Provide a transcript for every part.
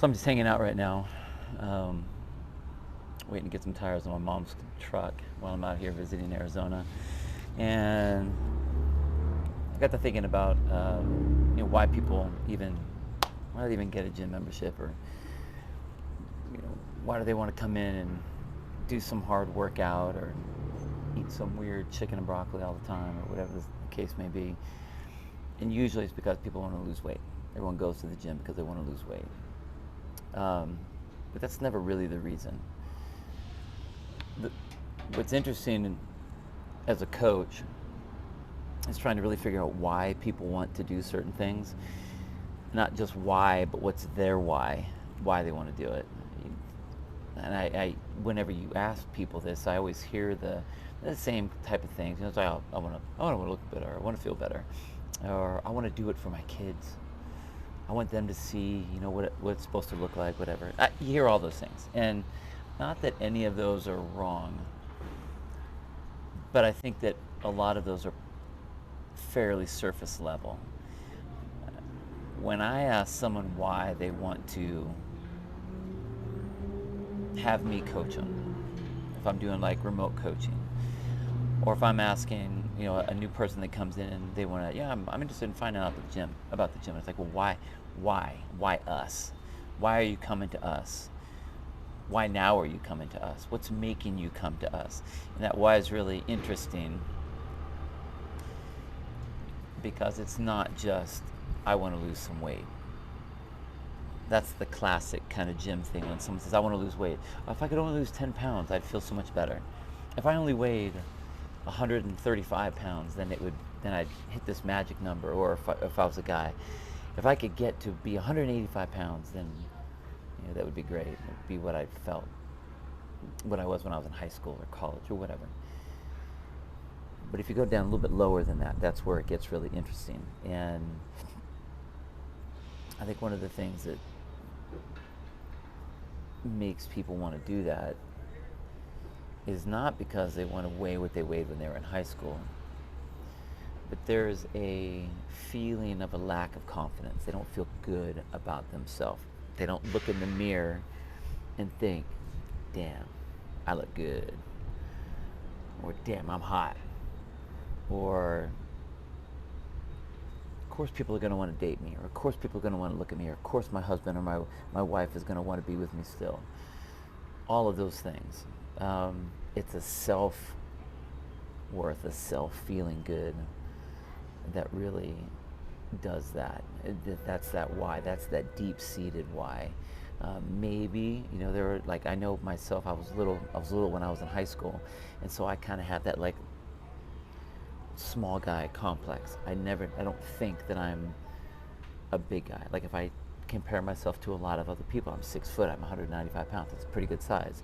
So I'm just hanging out right now, um, waiting to get some tires on my mom's truck while I'm out here visiting Arizona. And I got to thinking about why people why do they even get a gym membership, or why do they want to come in and do some hard workout or eat some weird chicken and broccoli all the time, or whatever the case may be. And usually it's because people want to lose weight. Everyone goes to the gym because they want to lose weight. But that's never really the reason. The, what's interesting as a coach is trying to really figure out why people want to do certain things. Not just why, but what's their why they want to do it. And I whenever you ask people this, I always hear the same type of things. It's like, I want to look better, I want to feel better, or I want to do it for my kids. I want them to see, what it's supposed to look like, whatever. You hear all those things, and not that any of those are wrong, but I think that a lot of those are fairly surface level. When I ask someone why they want to have me coach them, if I'm doing like remote coaching, or if I'm asking, a new person that comes in and they want to, I'm interested in finding out about the gym. It's like, well, why us? Why are you coming to us? Why now are you coming to us? What's making you come to us? And that why is really interesting, because it's not just, I want to lose some weight. That's the classic kind of gym thing when someone says, I want to lose weight. If I could only lose 10 pounds, I'd feel so much better. If I only weighed 135 pounds, then I'd hit this magic number. Or if I was a guy, if I could get to be 185 pounds, then that would be great. It would be what I felt, what I was when I was in high school or college or whatever. But if you go down a little bit lower than that, that's where it gets really interesting. And I think one of the things that makes people want to do that is not because they want to weigh what they weighed when they were in high school, but there's a feeling of a lack of confidence. They don't feel good about themselves. They don't look in the mirror and think, damn, I look good, or damn, I'm hot, or of course people are going to want to date me, or of course people are going to want to look at me, or of course my husband or my wife is going to want to be with me still. All of those things. It's a self-worth, a self-feeling good that really does that. That's that why. That's that deep-seated why. Maybe, there were, like, I know myself, I was little when I was in high school, and so I kind of had that, like, small guy complex. I don't think that I'm a big guy. Like, if I compare myself to a lot of other people, I'm 6 foot, I'm 195 pounds. That's a pretty good size.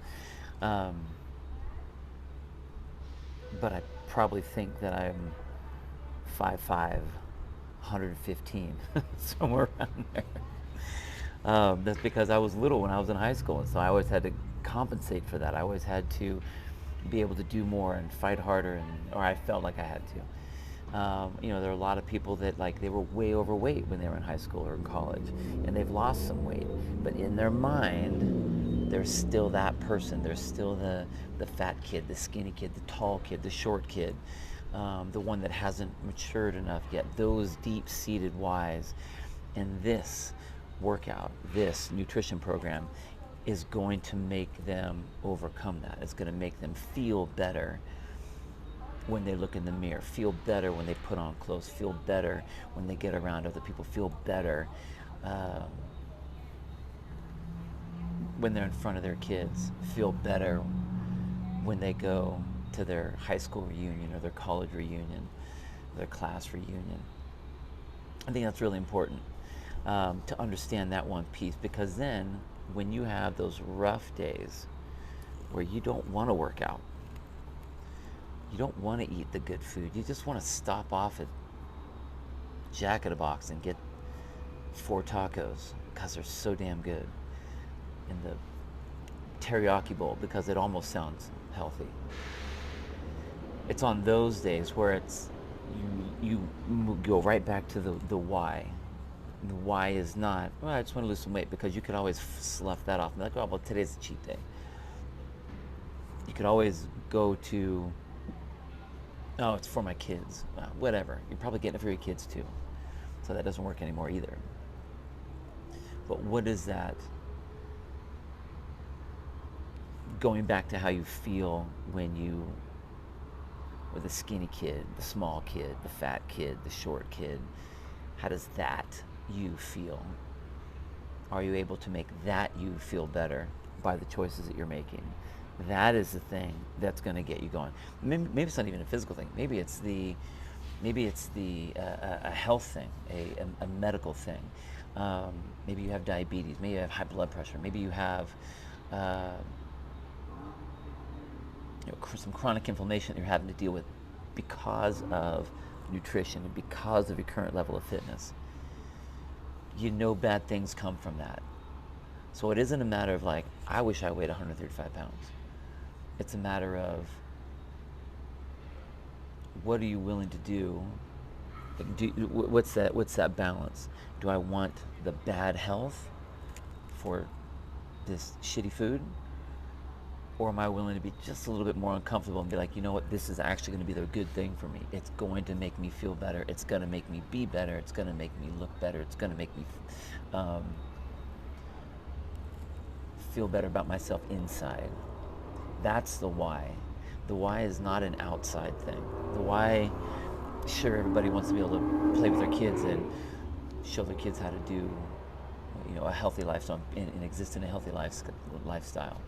But I probably think that I'm 5'5", 115, somewhere around there. That's because I was little when I was in high school, and so I always had to compensate for that. I always had to be able to do more and fight harder, or I felt like I had to. There are a lot of people that, like, they were way overweight when they were in high school or in college, and they've lost some weight, but in their mind, they're still that person. They're still the fat kid, the skinny kid, the tall kid, the short kid, the one that hasn't matured enough yet. Those deep-seated whys. And this workout, this nutrition program, is going to make them overcome that. It's going to make them feel better when they look in the mirror, feel better when they put on clothes, feel better when they get around other people, feel better when they're in front of their kids, feel better when they go to their high school reunion or their college reunion, their class reunion. I think that's really important to understand that one piece, because then when you have those rough days where you don't want to work out, you don't want to eat the good food, you just want to stop off at Jack in the Box and get 4 tacos because they're so damn good, and the teriyaki bowl because it almost sounds healthy. It's on those days where it's you go right back to the why. The why is not, well, I just want to lose some weight, because you could always slough that off and be like, oh, well, today's a cheat day. You could always go to, oh, it's for my kids. Whatever. You're probably getting it for your kids too. So that doesn't work anymore either. But what is that? Going back to how you feel when you were the skinny kid, the small kid, the fat kid, the short kid. How does that you feel? Are you able to make that you feel better by the choices that you're making? That is the thing that's going to get you going. Maybe it's not even a physical thing. Maybe it's a health thing, a medical thing. Maybe you have diabetes. Maybe you have high blood pressure. Maybe you have uh, some chronic inflammation that you're having to deal with because of nutrition and because of your current level of fitness. You know bad things come from that. So it isn't a matter of like, I wish I weighed 135 pounds. It's a matter of, what are you willing to do? What's that balance? Do I want the bad health for this shitty food? Or am I willing to be just a little bit more uncomfortable and be like, you know what, this is actually going to be the good thing for me. It's going to make me feel better. It's going to make me be better. It's going to make me look better. It's going to make me feel better about myself inside. That's the why. The why is not an outside thing. The why, sure, everybody wants to be able to play with their kids and show their kids how to do, a healthy lifestyle and exist in a healthy lifestyle.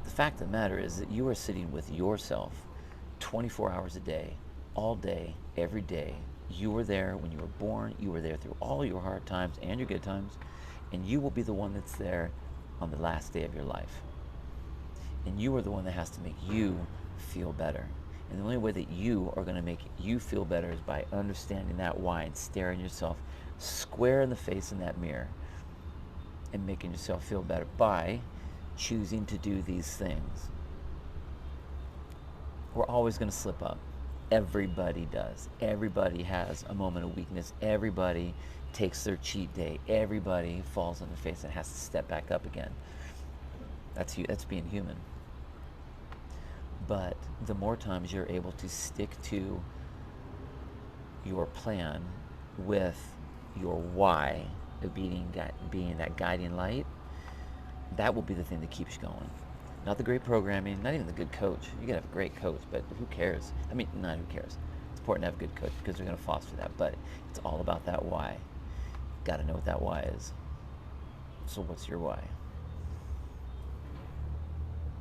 The fact of the matter is that you are sitting with yourself 24 hours a day, all day, every day. You were there when you were born. You were there through all your hard times and your good times. And you will be the one that's there on the last day of your life. And you are the one that has to make you feel better. And the only way that you are going to make you feel better is by understanding that why and staring yourself square in the face in that mirror and making yourself feel better by choosing to do these things. We're always going to slip up. Everybody does. Everybody has a moment of weakness. Everybody takes their cheat day. Everybody falls on their face and has to step back up again. That's being human. But the more times you're able to stick to your plan with your why of being that guiding light, that will be the thing that keeps you going. Not the great programming, not even the good coach. You can have a great coach, but who cares? I mean, not who cares. It's important to have a good coach because they're going to foster that, but it's all about that why. Got to know what that why is. So what's your why?